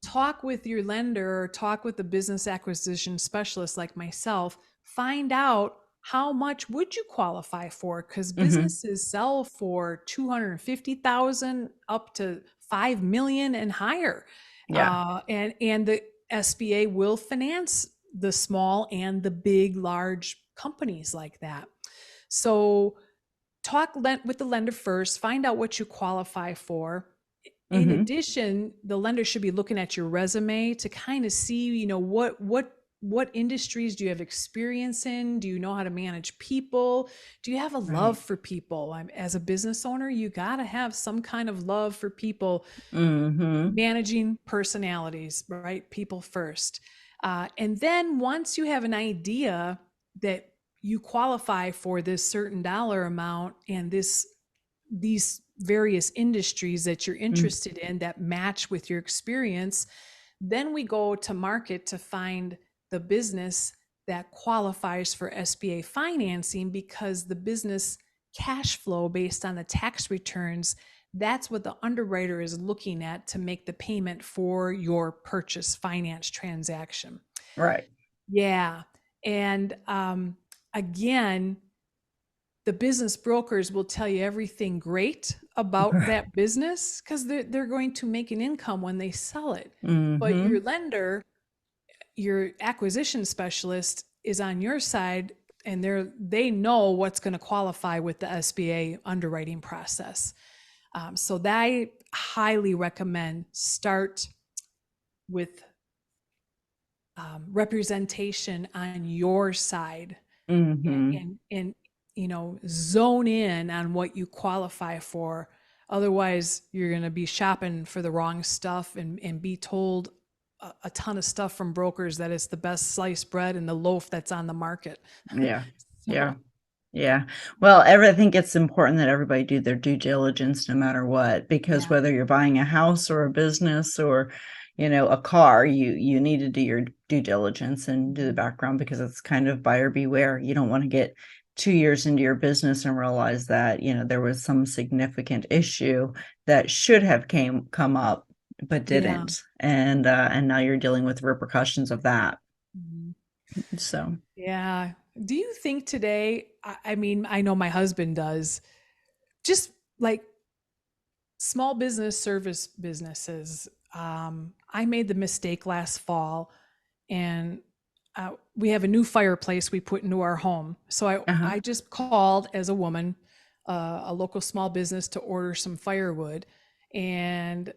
Talk with your lender, or talk with the business acquisition specialist like myself. Find out how much would you qualify for? Because Hmm. businesses sell for 250,000 up to 5 million and higher. Yeah. And the SBA will finance the small and the big, large companies like that. So talk with the lender first, find out what you qualify for. In Hmm. addition, the lender should be looking at your resume to kind of see, what industries do you have experience in? Do you know how to manage people? Do you have a love Right. for people? As a business owner, you got to have some kind of love for people, Hmm. managing personalities, right? People first. And then once you have an idea that you qualify for this certain dollar amount and these various industries that you're interested in that match with your experience, then we go to market to find the business that qualifies for SBA financing, because the business cash flow based on the tax returns, that's what the underwriter is looking at to make the payment for your purchase finance transaction. Right. Yeah. And again, the business brokers will tell you everything great about that business because they're going to make an income when they sell it. But Hmm. your lender, your acquisition specialist is on your side, and they know what's going to qualify with the SBA underwriting process. So that I highly recommend start with representation on your side, Hmm. and zone in on what you qualify for. Otherwise you're going to be shopping for the wrong stuff and be told a ton of stuff from brokers that it's the best sliced bread and the loaf that's on the market. Yeah. Yeah. So Yeah. Well, I think it's important that everybody do their due diligence no matter what, because yeah. whether you're buying a house or a business or, a car, you need to do your due diligence and do the Mhm. background, because it's kind of buyer beware. You don't want to get 2 years into your business and realize that, there was some significant issue that should have come up but Yeah. didn't. And now you're dealing with repercussions of that. Mhm. So, Yeah. Do you think today, I mean, I know my husband does, just like small business service businesses. I made the mistake last fall, and we have a new fireplace we put into our home. So uh-huh. I just called as a woman, a local small business, to order some firewood, and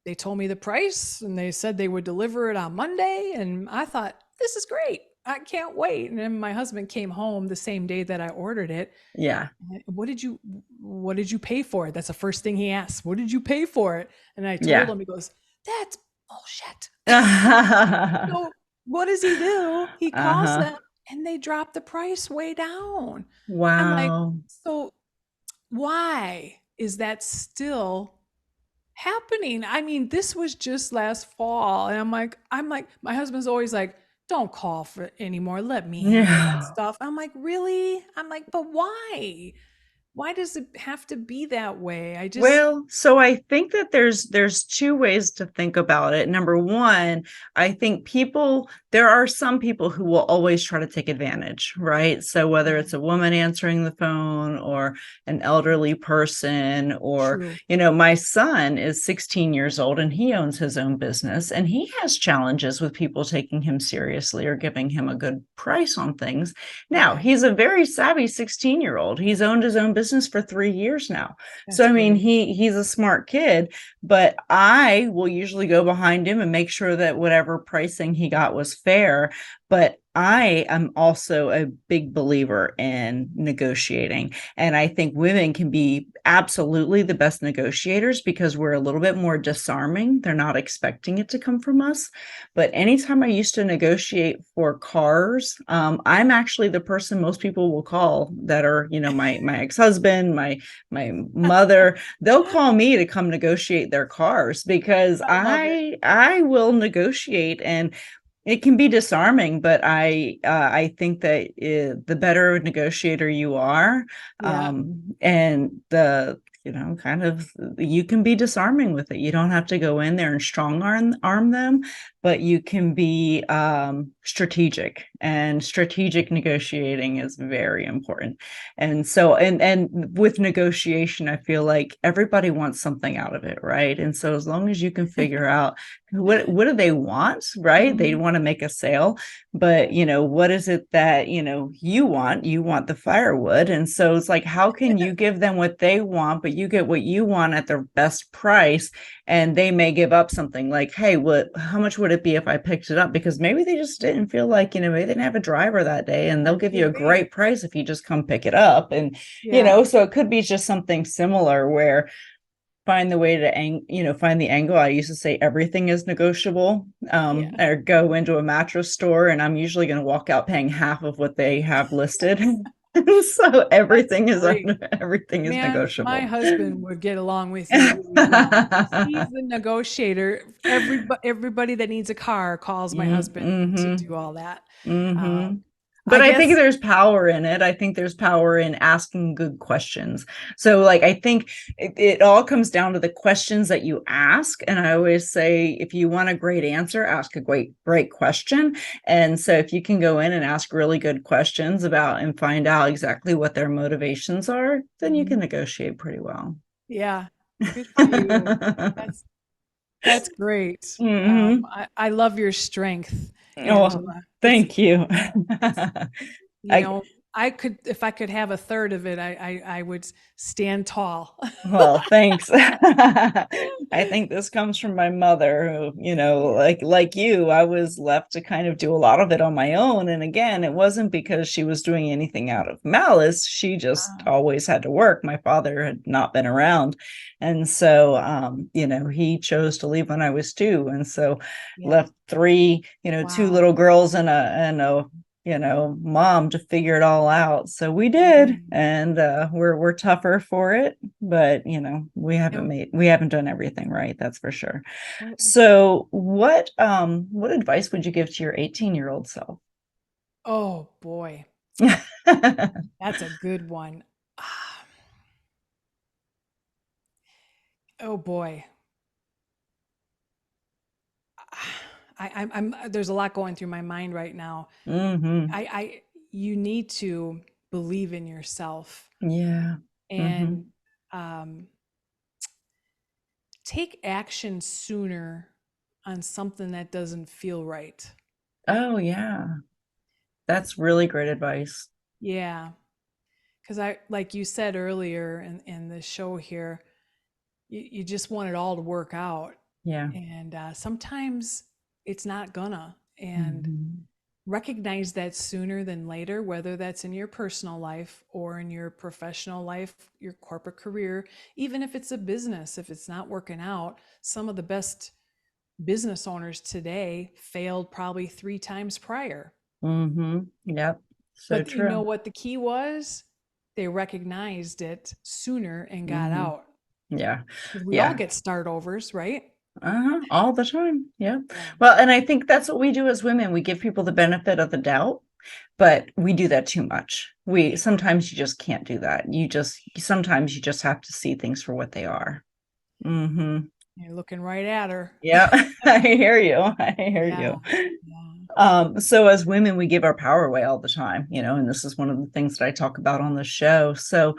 they told me the price and they said they would deliver it on Monday. And I thought, this is great. I can't wait. And then my husband came home the same day that I ordered it. Yeah. What did you pay for it? That's the first thing he asked. What did you pay for it? And I told Yeah. him. He goes, that's bullshit. Uh-huh. So what does he do? He calls them and they drop the price way down. I'm like, Wow. so why is that still happening? I mean, this was just last fall. And I'm like, my husband's always like, don't call for it anymore. Let me handle that Yeah. stuff. I'm like, really? I'm like, but why? Why does it have to be that way? I just, Well, so I think that there's two ways to think about it. Number one, I think there are some people who will always try to take advantage, right? So whether yeah, it's a woman answering the phone or an elderly person, or, true. my son is 16 years old and he owns his own business, and he has challenges with people taking him seriously or giving him a good price on things. Now, Okay. he's a very savvy 16-year-old. He's owned his own business for 3 years now. So That's I mean, great. he's a smart kid, but I will usually go behind him and make sure that whatever pricing he got was fair. But I am also a big believer in negotiating. And I think women can be absolutely the best negotiators because we're a little bit more disarming. They're not expecting it to come from us. But anytime I used to negotiate for cars, I'm actually the person most people will call that are, my ex-husband, my mother. They'll call me to come negotiate their cars because I love it. I will negotiate. And it can be disarming, but I think that the better negotiator you are, Yeah. and kind of, you can be disarming with it. You don't have to go in there and strong arm them, but you can be strategic and strategic negotiating is very important. And so, and with negotiation, I feel like everybody wants something out of it, right? And so as long as you can figure out what do they want, right? They want to make a sale, but what is it that you want the firewood. And so it's like, how can you give them what they want, but you get what you want at the best price? And they may give up something like, hey, how much would it be if I picked it up? Because maybe they just didn't feel like, maybe they didn't have a driver that day, and they'll give you a great price if you just come pick it up. And so it could be just something similar where find the way to find the angle. I used to say everything is negotiable, or go into a mattress store, and I'm usually going to walk out paying half of what they have listed. So everything is negotiable. My husband would get along with you really well. He's the negotiator. Everybody that needs a car calls my husband to do all that. But I think there's power in it. I think there's power in asking good questions. So like, I think it all comes down to the questions that you ask. And I always say, if you want a great answer, ask a great question. And so if you can go in and ask really good questions about and find out exactly what their motivations are, then you can negotiate pretty well. Yeah. Good for you. That's great. I love your strength, Angela. Thank you. If I could have a third of it, I would stand tall. Well, thanks. I think this comes from my mother, who, like you, I was left to kind of do a lot of it on my own. And again, it wasn't because she was doing anything out of malice. She just always had to work. My father had not been around. And so, he chose to leave when I was 2. And so left 3, 2 little girls and a mom to figure it all out. So we did, and we're tougher for it, but we haven't done everything right, that's for sure. So what advice would you give to your 18-year-old self? Oh boy. That's a good one. Oh boy. I'm there's a lot going through my mind right now. You need to believe in yourself. Yeah. And take action sooner on something that doesn't feel right. Oh yeah. That's really great advice. Yeah. Because like you said earlier in the show here, you just want it all to work out. Yeah. And sometimes it's not gonna. And recognize that sooner than later, whether that's in your personal life or in your professional life, your corporate career, even if it's a business, if it's not working out. Some of the best business owners today failed probably 3 times prior. Yep. So but true. You know what the key was? They recognized it sooner and got out. Yeah. We all get start overs, right? All the time. Yeah. Well, and I think that's what we do as women. We give people the benefit of the doubt, but we do that too much. Sometimes you just can't do that. Sometimes you just have to see things for what they are. You're looking right at her. Yeah. I hear you. Yeah. So as women, we give our power away all the time, and this is one of the things that I talk about on the show. So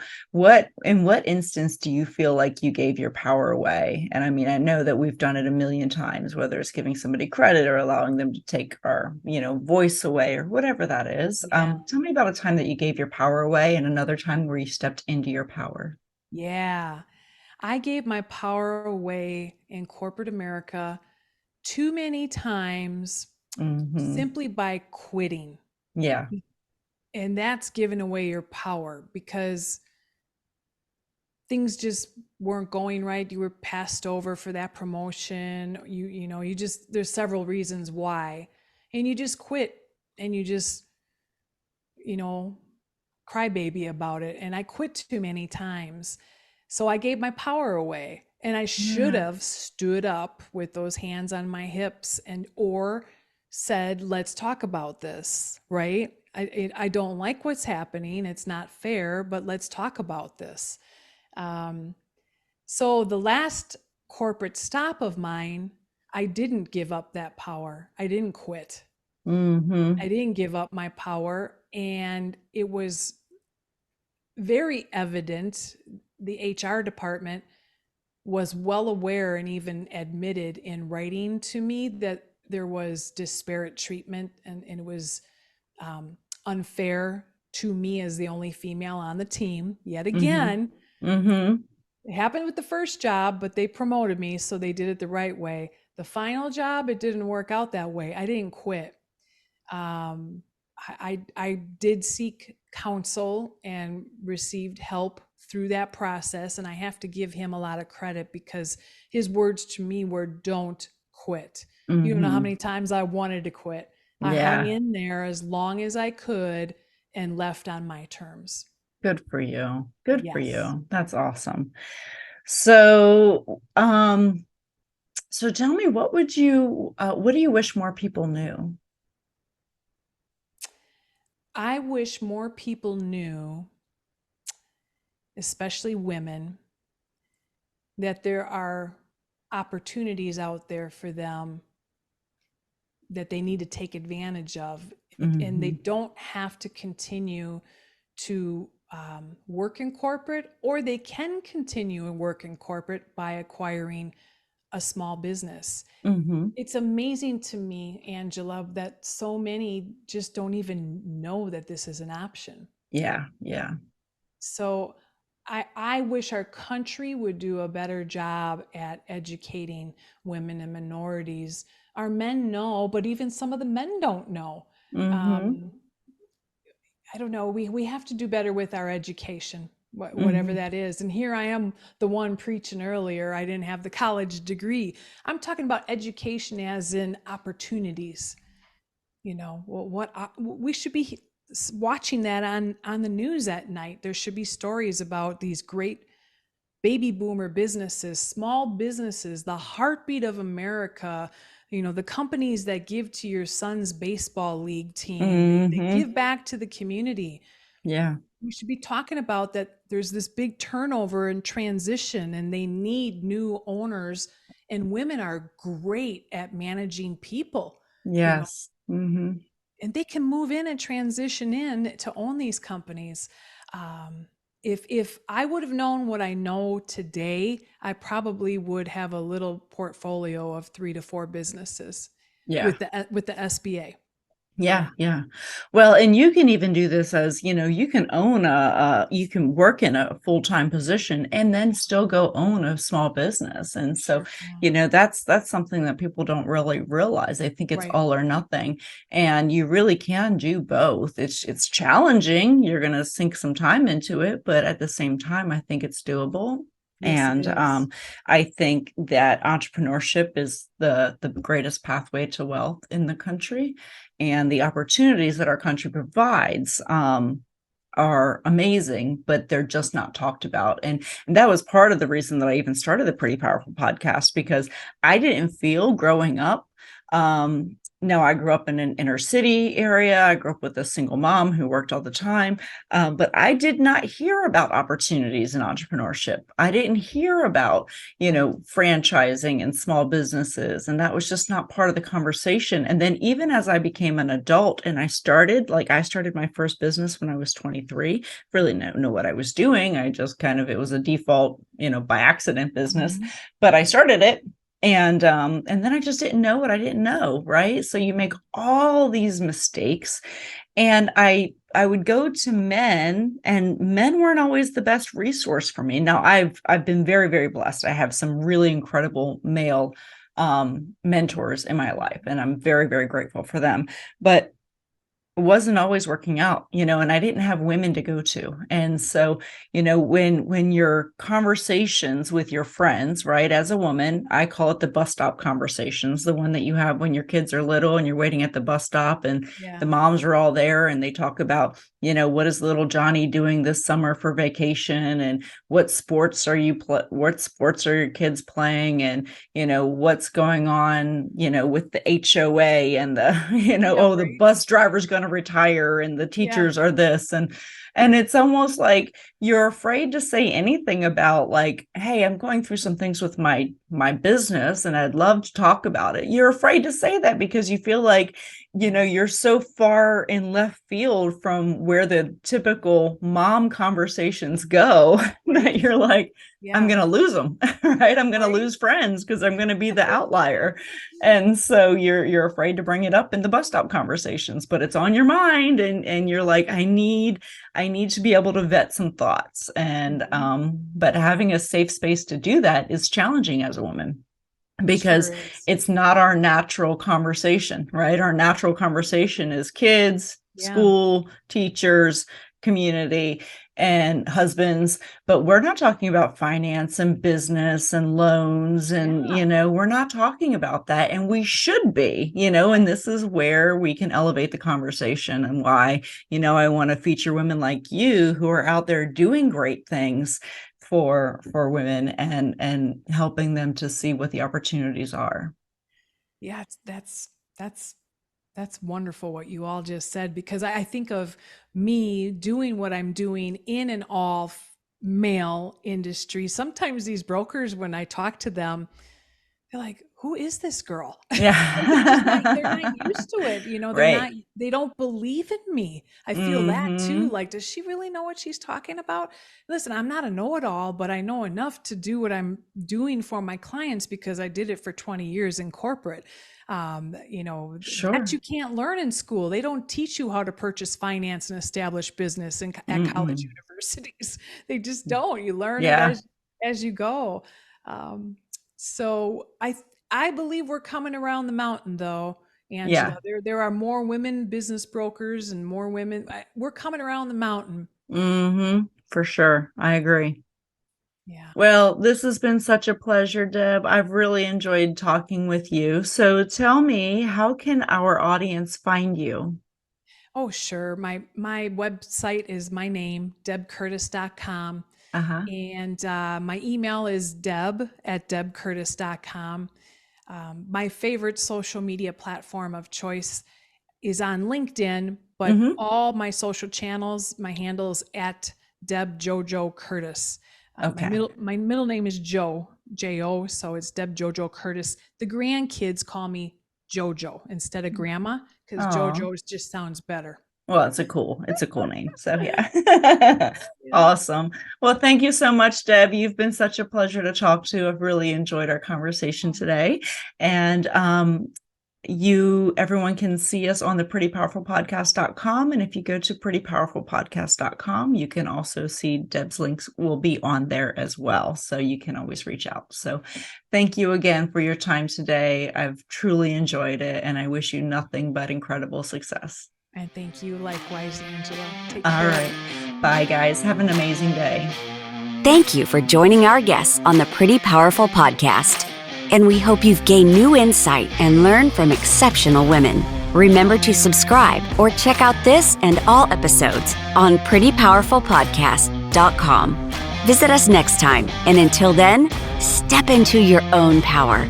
in what instance do you feel like you gave your power away? And I mean, I know that we've done it a million times, whether it's giving somebody credit or allowing them to take our, voice away or whatever that is. Tell me about a time that you gave your power away and another time where you stepped into your power. Yeah. I gave my power away in corporate America too many times. Simply by quitting. Yeah. And that's giving away your power because things just weren't going right. You were passed over for that promotion. There's several reasons why. And you just quit and you just, cry baby about it. And I quit too many times. So I gave my power away. And I should have stood up with those hands on my hips or said, let's talk about this, right? I don't like what's happening. It's not fair, but let's talk about this. So the last corporate stop of mine, I didn't give up that power. I didn't quit. Mm-hmm. I didn't give up my power. And it was very evident. The HR department was well aware and even admitted in writing to me that there was disparate treatment, and it was unfair to me as the only female on the team. Yet again, Mm-hmm. Mm-hmm. it happened with the first job, but they promoted me, so they did it the right way. The final job, it didn't work out that way. I didn't quit. Um, I did seek counsel and received help through that process. And I have to give him a lot of credit, because his words to me were, don't quit. You don't know how Mm-hmm. many times I wanted to quit. I hung Yeah. in there as long as I could and left on my terms. Good for you. Good for Yes. you. That's awesome. So, so tell me, what do you wish more people knew? I wish more people knew, especially women, that there are opportunities out there for them that they need to take advantage of. And they Mm-hmm. don't have to continue to work in corporate, or they can continue and work in corporate by acquiring a small business. Mm-hmm. It's amazing to me, Angela, that so many just don't even know that this is an option. Yeah. Yeah. So I wish our country would do a better job at educating women and minorities. Our men know, but even some of the men don't know. Mm-hmm. Um, I don't know. We have to do better with our education, whatever Mm-hmm. that is. And here I am, the one preaching earlier. I didn't have the college degree. I'm talking about education as in opportunities. We should be watching that on the news at night. There should be stories about these great baby boomer businesses, small businesses, the heartbeat of America. The companies that give to your son's baseball league team, they Mm-hmm. give back to the community. Yeah. We should be talking about that. There's this big turnover and transition, and they need new owners, and women are great at managing people, you know Yes. Mm-hmm. and they can move in and transition in to own these companies. Um, if I would have known what I know today, I probably would have a little portfolio of 3 to 4 businesses Yeah. with the SBA. Yeah, Yeah. yeah. Well, and you can even do this as, you can you can work in a full-time position and then still go own a small business. And so, Sure can. that's something that people don't really realize. They think it's Right. all or nothing. And you really can do both. It's challenging. You're going to sink some time into it, but at the same time, I think it's doable. Yes, it And is. I think that entrepreneurship is the greatest pathway to wealth in the country, and the opportunities that our country provides are amazing, but they're just not talked about. And that was part of the reason that I even started the Pretty Powerful podcast, because I didn't feel growing up. No, I grew up in an inner city area. I grew up with a single mom who worked all the time. But I did not hear about opportunities in entrepreneurship. I didn't hear about, Right. franchising and small businesses. And that was just not part of the conversation. And then even as I became an adult and I started my first business when I was 23, really know what I was doing. I just it was a default, by accident business, Mhm. but I started it. And then I just didn't know what I didn't know, right? So you make all these mistakes, and I would go to men, and men weren't always the best resource for me. Now I've been very, very blessed. I have some really incredible male mentors in my life, and I'm very, very grateful for them. But it wasn't always working out, and I didn't have women to go to. And so, when your conversations with your friends, right, as a woman, I call it the bus stop conversations, the one that you have when your kids are little and you're waiting at the bus stop and the Yeah. moms are all there and they talk about, what is little Johnny doing this summer for vacation, and what sports are your kids playing, and what's going on, with the HOA and the, Yeah, oh, the right. bus driver's going to retire and the Yeah. teachers are this. And And it's almost like you're afraid to say anything about like, hey, I'm going through some things with my business and I'd love to talk about it. You're afraid to say that because you feel like, you're so far in left field from where the typical mom conversations go that you're like, I'm going to lose them, right? I'm going to lose friends because I'm going to be the outlier. And so you're afraid to bring it up in the bus stop conversations, but it's on your mind and you're like, I need to be able to vet some thoughts. And, but having a safe space to do that is challenging as a woman, because it's not our natural conversation, right? Our natural conversation is kids, school, teachers, community, and husbands, but we're not talking about finance and business and loans. And, we're not talking about that. And we should be, and this is where we can elevate the conversation and why, I want to feature women like you who are out there doing great things for women and helping them to see what the opportunities are. Yeah, that's wonderful what you all just said, because I think of me doing what I'm doing in an all male industry. Sometimes these brokers, when I talk to them, they're like, who is this girl? Yeah. they're not used to it. They don't believe in me. I feel that too. Like, does she really know what she's talking about? Listen, I'm not a know-it-all, but I know enough to do what I'm doing for my clients because I did it for 20 years in corporate. That you can't learn in school. They don't teach you how to purchase, finance, and establish business at college universities. They just don't. You learn it as you go. So I believe we're coming around the mountain, though, Angela. There are more women business brokers and more women. We're coming around the mountain. For sure. I agree. Yeah. Well, this has been such a pleasure, Deb. I've really enjoyed talking with you. So tell me, how can our audience find you? Oh, sure. My website is my name, debcurtis.com. And my email is deb@debcurtis.com. My favorite social media platform of choice is on LinkedIn, but all my social channels, my handle is at Deb Jojo Curtis. My middle name is Jo, J-O, so it's Deb Jojo Curtis. The grandkids call me Jojo instead of grandma because Jojo just sounds better. Well, it's a cool name. So yeah. Awesome. Well, thank you so much, Deb. You've been such a pleasure to talk to. I've really enjoyed our conversation today. And everyone can see us on the prettypowerfulpodcast.com. And if you go to prettypowerfulpodcast.com, you can also see Deb's links will be on there as well. So you can always reach out. So thank you again for your time today. I've truly enjoyed it. And I wish you nothing but incredible success. And thank you likewise, Angela. Take care. All right. Bye, guys. Have an amazing day. Thank you for joining our guests on the Pretty Powerful Podcast. And we hope you've gained new insight and learned from exceptional women. Remember to subscribe or check out this and all episodes on prettypowerfulpodcast.com. Visit us next time. And until then, step into your own power.